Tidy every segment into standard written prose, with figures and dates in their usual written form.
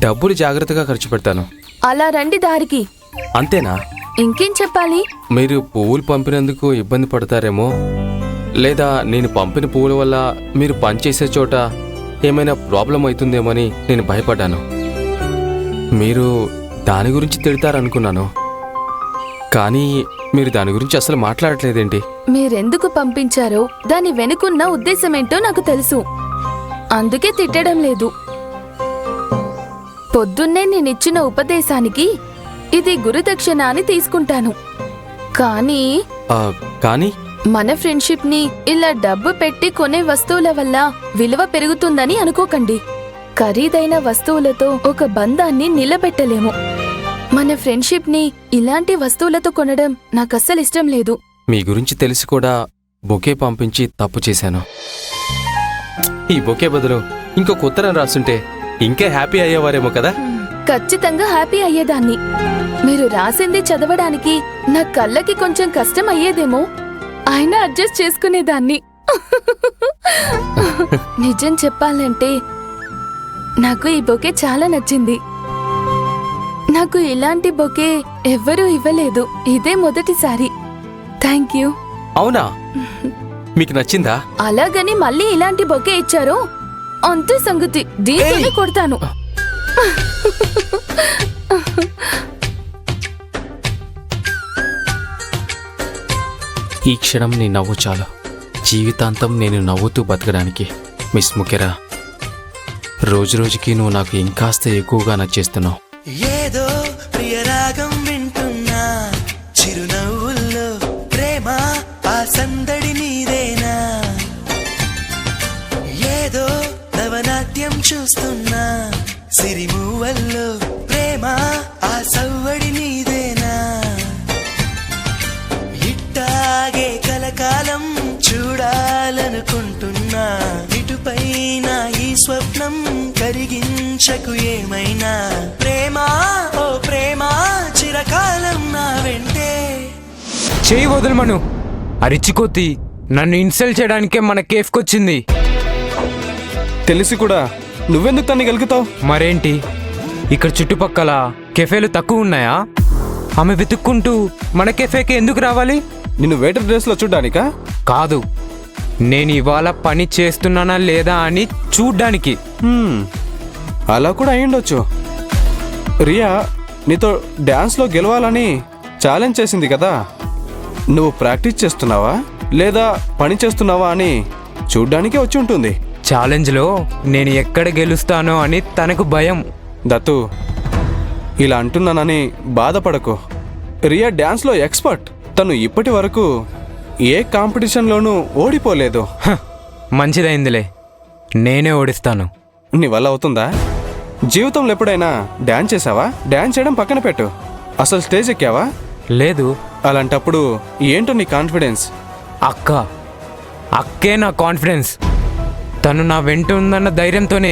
డబ్బులు జాగ్రత్తగా ఖర్చు పెడతాను. అలా రండి దారికి. అంతేనా? ఇంకేం చెప్పాలి? మీరు పువ్వులు పంపినందుకు ఇబ్బంది పడతారేమో, లేదా నేను పంపిన పువ్వుల వల్ల మీరు పనిచేసే చోట ఏమైనా ప్రాబ్లం అవుతుందేమోని నేను భయపడ్డాను. మీరు దాని గురించి తిడతారనుకున్నాను, కానీ మీరు దాని గురించి అసలు మాట్లాడట్లేదేంటి? మీరెందుకు పంపించారో దాని వెనుకున్న ఉద్దేశమేంటో నాకు తెలుసు, అందుకే తిట్టడం లేదు. పొద్దున్నే నేనిచ్చిన ఉపదేశానికి ఇది గురుదక్షిణ అని తీసుకుంటాను. కానీ కానీ మన ఫ్రెండ్షిప్ ని ఇలా డబ్బు పెట్టి కొనే వస్తువుల వల్ల విలువ పెరుగుతుందని అనుకోకండి. ఖరీదైన వస్తువులతో ఒక బంధాన్ని నిలబెట్టలేము. మన ఫ్రెండ్షిప్ ని ఇలాంటి వస్తువులతో కొనడం నాకస్సలు ఇష్టం లేదు. మీ గురించి తెలిసి కూడా బొకే పంపించి తప్పు చేశాను. ఈ బొకే బదులు ఇంకొక ఉత్తరం రాస్తుంటే ఇంకా హ్యాపీ అయ్యేవారేమో కదా? ఖచ్చితంగా హ్యాపీ అయ్యేదాన్ని. మీరు రాసింది చదవడానికి నా కళ్ళకి కొంచెం కష్టం అయ్యేదేమో, అయినా అడ్జస్ట్ చేసుకునేదాన్ని. నిజం చెప్పాలంటే నాకు ఈ బొకే చాలా నచ్చింది. నాకు ఇలాంటి బొకే ఎవ్వరూ ఇవ్వలేదు, ఇదే మొదటిసారి. Thank you. అవునా? మీకు నచ్చిందా? అలాగని మళ్ళీ ఇలాంటి బొకే ఇచ్చారు అంతే సంగతి, దీంతోనే కొడతాను. ఈ క్షణం నీ నవ్వు చాలు, జీవితాంతం నేను నవ్వుతూ బతకడానికి. మిస్ ముకెరా, రోజురోజుకి నువ్వు నాకు ఇంకాస్త ఎక్కువగా నచ్చేస్తున్నావు. ఏదో ప్రియరాగం వింటున్నా, చిరునవ్వుల్లో ప్రేమ ఆ సందడి నీదేనా. ఏదో నవనాట్యం చూస్తున్నా, సిరిమూవల్లో ప్రేమ ఆ సవ్వడి నీదేనా. ఇట్టాగే కలకాలం చూడాలనుకుంటున్నా, ఇటుపైన ఈ స్వప్నం కరిగించకు ఏమైనా. ప్రేమ ఓ ప్రేమ చిరకాలం నా వెంటే. చేయి వదులుమను. అరిచికొత్తి నన్ను ఇన్సల్ట్ చేయడానికే మన కేఫ్కొచ్చింది. తెలిసి కూడా నువ్వెందుకు తన్ని గెలుకుతావు? మరేంటి, ఇక్కడ చుట్టుపక్కల కెఫేలు తక్కువ ఉన్నాయా? ఆమె వెతుక్కుంటూ మన కెఫేకి ఎందుకు రావాలి? నిన్ను వెయిటర్ డ్రెస్లో చూడ్డానికా? కాదు, నేను ఇవాళ పని చేస్తున్నానా లేదా అని చూడ్డానికి. అలా కూడా అయ్యుండొచ్చు. రియా నీతో డ్యాన్స్లో గెలవాలని ఛాలెంజ్ చేసింది కదా, నువ్వు ప్రాక్టీస్ చేస్తున్నావా లేదా పని చేస్తున్నావా అని చూడ్డానికే వచ్చి ఉంటుంది. ఛాలెంజ్లో నేను ఎక్కడ గెలుస్తానో అని తనకు భయం. దత్తు, ఇలా అంటున్నానని బాధపడకు. రియా డ్యాన్స్లో ఎక్స్పర్ట్. తను ఇప్పటి వరకు ఏ కాంపిటీషన్లోనూ ఓడిపోలేదు. మంచిదైందిలే, నేనే ఓడిస్తాను. నీ వల్ల అవుతుందా? జీవితంలో ఎప్పుడైనా డ్యాన్స్ చేసావా? డ్యాన్స్ చేయడం పక్కన పెట్టు, అసలు స్టేజ్ ఎక్కావా? లేదు. అలాంటప్పుడు ఏంటో నీ కాన్ఫిడెన్స్? అక్కే నా కాన్ఫిడెన్స్. తను నా వెంట ఉందన్న ధైర్యంతోనే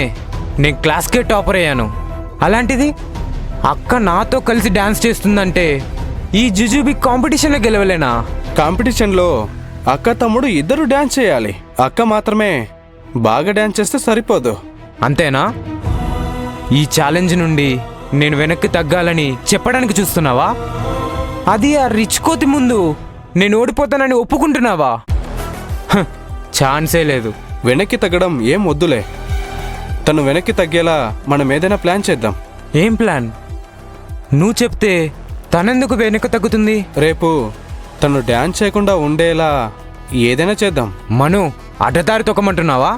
నేను క్లాస్కే టాపర్ అయ్యాను. అలాంటిది అక్క నాతో కలిసి డ్యాన్స్ చేస్తుందంటే ఈ జుజుబీ కాంపిటీషన్లో గెలవలేనా? కాంపిటీషన్లో అక్క తమ్ముడు ఇద్దరు డ్యాన్స్ చేయాలి. అక్క మాత్రమే బాగా డ్యాన్స్ చేస్తే సరిపోదు. అంతేనా? ఈ ఛాలెంజ్ నుండి నేను వెనక్కి తగ్గాలని చెప్పడానికి చూస్తున్నావా? అది ఆ రిచ్ కోతి ముందు నేను ఓడిపోతానని ఒప్పుకుంటున్నావా? ఛాన్సే లేదు. వెనక్కి తగ్గడం ఏం వద్దులే. తను వెనక్కి తగ్గేలా మనం ఏదైనా ప్లాన్ చేద్దాం. ఏం ప్లాన్? నువ్వు చెప్తే తనెందుకు వెనక్కి తగ్గుతుంది? రేపు తను డ్యాన్స్ చేయకుండా ఉండేలా ఏదైనా చేద్దాం. మను, అడ్డదారి తొక్కమంటున్నావా?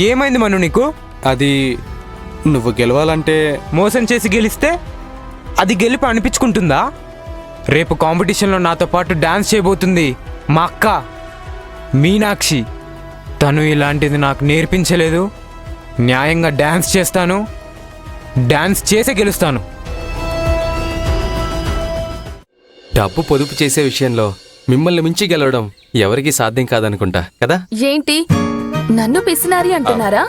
ఏమైంది మను నీకు? అది నువ్వు గెలవాలంటే మోసం చేసి గెలిస్తే అది గెలుపు అనిపించుకుంటుందా? రేపు కాంపిటీషన్లో నాతో పాటు డ్యాన్స్ చేయబోతుంది మా అక్క మీనాక్షి. తను ఇలాంటిది నాకు నేర్పించలేదు. న్యాయంగా డ్యాన్స్ చేస్తాను, డ్యాన్స్ చేసే గెలుస్తాను. డబ్బు పొదుపు చేసే విషయంలో మిమ్మల్ని మించి గెలవడం ఎవరికీ సాధ్యం కాదనుకుంటా కదా? ఏంటి, నన్ను పిసినారి అంటున్నారా?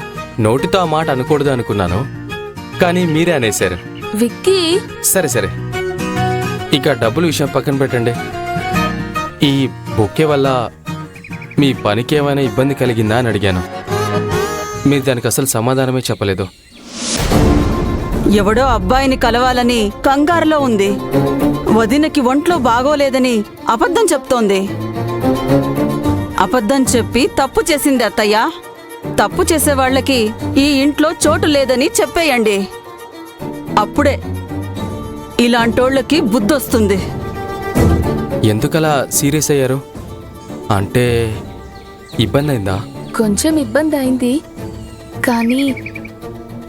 నోటితో ఆ మాట అనకూడదు అనుకున్నాను, కానీ మీరే అనేశారు. విక్కీ, సరే సరే, ఇక డబ్బుల విషయం పక్కన పెట్టండి. ఈ బొకే వల్ల మీ పనికి ఏమైనా ఇబ్బంది కలిగిందా అని అడిగాను. మీరు దానికి అసలు సమాధానమే చెప్పలేదు. ఎవడో అబ్బాయిని కలవాలని కంగారులో ఉంది. వదినకి ఒంట్లో బాగోలేదని అబద్ధం చెప్తోంది. అబద్ధం చెప్పి తప్పు చేసింది అత్తయ్య. తప్పు చేసేవాళ్లకి ఈ ఇంట్లో చోటు లేదని చెప్పేయండి. అప్పుడే ఇలాంటోళ్ళకి బుద్ధొస్తుంది. ఎందుకలా సీరియస్ అయ్యారు? అంటే ఇబ్బంది అయిందా? కొంచెం ఇబ్బంది అయింది, కానీ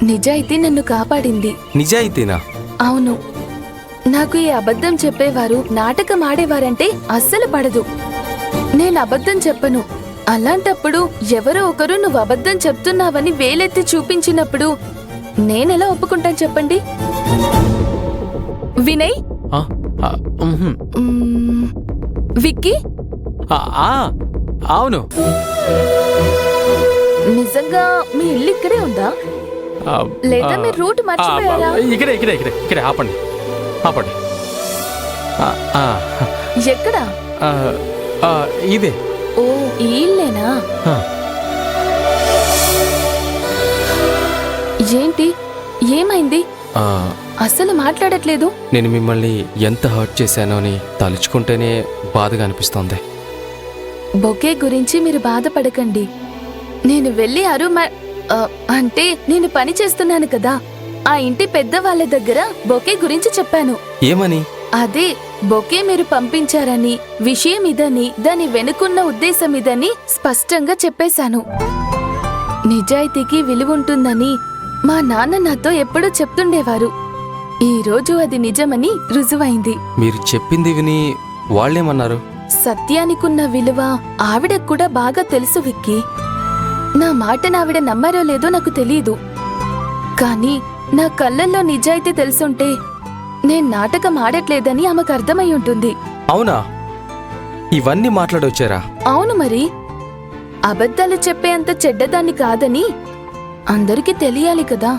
నిజాయితీ నన్ను కాపాడింది. నిజాయితీనా? అవును, నాకు ఈ అబద్ధం చెప్పేవారు, నాటకం ఆడేవారంటే అస్సలు పడదు. నేను అబద్ధం చెప్పను. అలాంటప్పుడు ఎవరో ఒకరు నువ్వు అబద్ధం చెప్తున్నావని వేలెత్తి చూపించినప్పుడు నేనెలా ఒప్పుకుంటాను చెప్పండి? వినయ్, ఆ, ఆ, మ్హూ. విక్కీ, ఆ, ఆ, అవును. నిజంగా మీ ఇల్లు ఇక్కడే ఉందా? ఆ, లేదా ఆ, మీరు రూట్ మర్చిపోయారా? ఇక్కడే ఆపండి. ఆ, ఆ, ఎక్కడా? ఆ, ఆ, ఇదే. ఓ, ఈ ఇల్లేనా? ఆ. ఏంటి, ఏమైంది? ఆ, అస్సలు మాట్లాడట్లేదు. నేను మిమ్మల్ని ఎంత హర్ట్ చేశానో అని తలుచుకుంటేనే బాధగా అనిపిస్తోంది. బొకే గురించి మీరు బాధపడకండి. నేను వెళ్ళి అంటే నేను పని చేస్తున్నాను కదా, ఆ ఇంటి పెద్దవాళ్ళ దగ్గర బొకే గురించి చెప్పాను. ఏమని? అదే, బొకే మీరు పంపించారని, విషయం ఇదని, దాని వెనుకున్న ఉద్దేశం ఇదని స్పష్టంగా చెప్పేశాను. నిజాయితీకి విలువుంటుందని మా నాన్న నాతో ఎప్పుడూ చెప్తుండేవారు. ఈ రోజు అది నిజమని రుజువైంది. మీరు చెప్పింది విని వాళ్ళేమన్నారు? సత్యానికున్న విలువ ఆవిడకు కూడా బాగా తెలుసు విక్కీ. నా మాటను ఆవిడ నమ్మారో లేదో నాకు తెలీదు, కానీ నా కళ్ళల్లో నిజాయితీ తెలుసుంటే నేను నాటకం ఆడట్లేదని ఆమెకు అర్థమై ఉంటుంది. అవునా? ఇవన్నీ మాట్లాడొచ్చారా? అవును మరి, అబద్ధాలు చెప్పేంత చెడ్డదాన్ని కాదని అందరికీ తెలియాలి కదా,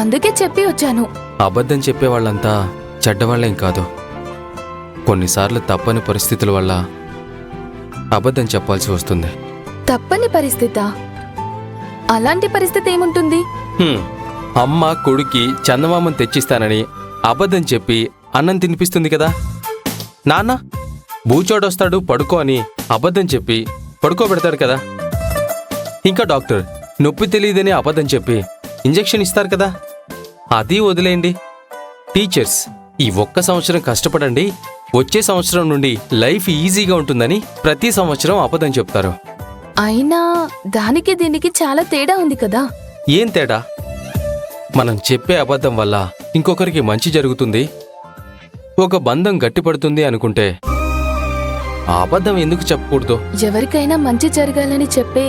అందుకే చెప్పి వచ్చాను. అబద్ధం చెప్పేవాళ్ళంతా చెడ్డవాళ్ళేం కాదు. కొన్నిసార్లు తప్పని పరిస్థితుల వల్ల అబద్ధం చెప్పాల్సి వస్తుంది. తప్పని పరిస్థితా? అలాంటి పరిస్థితి ఏముంటుంది? అమ్మ కొడుకి చందమామను తెచ్చిస్తానని అబద్ధం చెప్పి అన్నం తినిపిస్తుంది కదా. నాన్న బూచోడొస్తాడు పడుకో అని అబద్ధం చెప్పి పడుకోబెడతాడు కదా. ఇంకా డాక్టర్ నొప్పి తెలియదని అబద్ధం చెప్పి ఇంజెక్షన్ ఇస్తారు కదా. అది వదిలేయండి. టీచర్స్ ఈ ఒక్క సంవత్సరం కష్టపడండి, వచ్చే సంవత్సరం నుండి లైఫ్ ఈజీగా ఉంటుందని ప్రతి సంవత్సరం అబద్ధం చెప్తారు. అయినా దానికి దీనికి చాలా తేడా ఉంది కదా. ఏం తేడా? మనం చెప్పే అబద్ధం వల్ల ఇంకొకరికి మంచి జరుగుతుంది, ఒక బంధం గట్టిపడుతుంది అనుకుంటే ఆ అబద్ధం ఎందుకు చెప్పకూడదు? ఎవరికైనా మంచి జరగాలని చెప్పే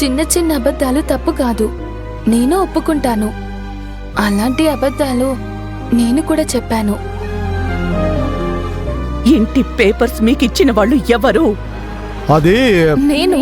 చిన్న చిన్న అబద్ధాలు తప్పు కాదు, నేను ఒప్పుకుంటాను. అలాంటి అబద్ధాలు నేను కూడా చెప్పాను. ఇంటి పేపర్స్ మీకిచ్చిన వాళ్ళు ఎవరు? అది నేను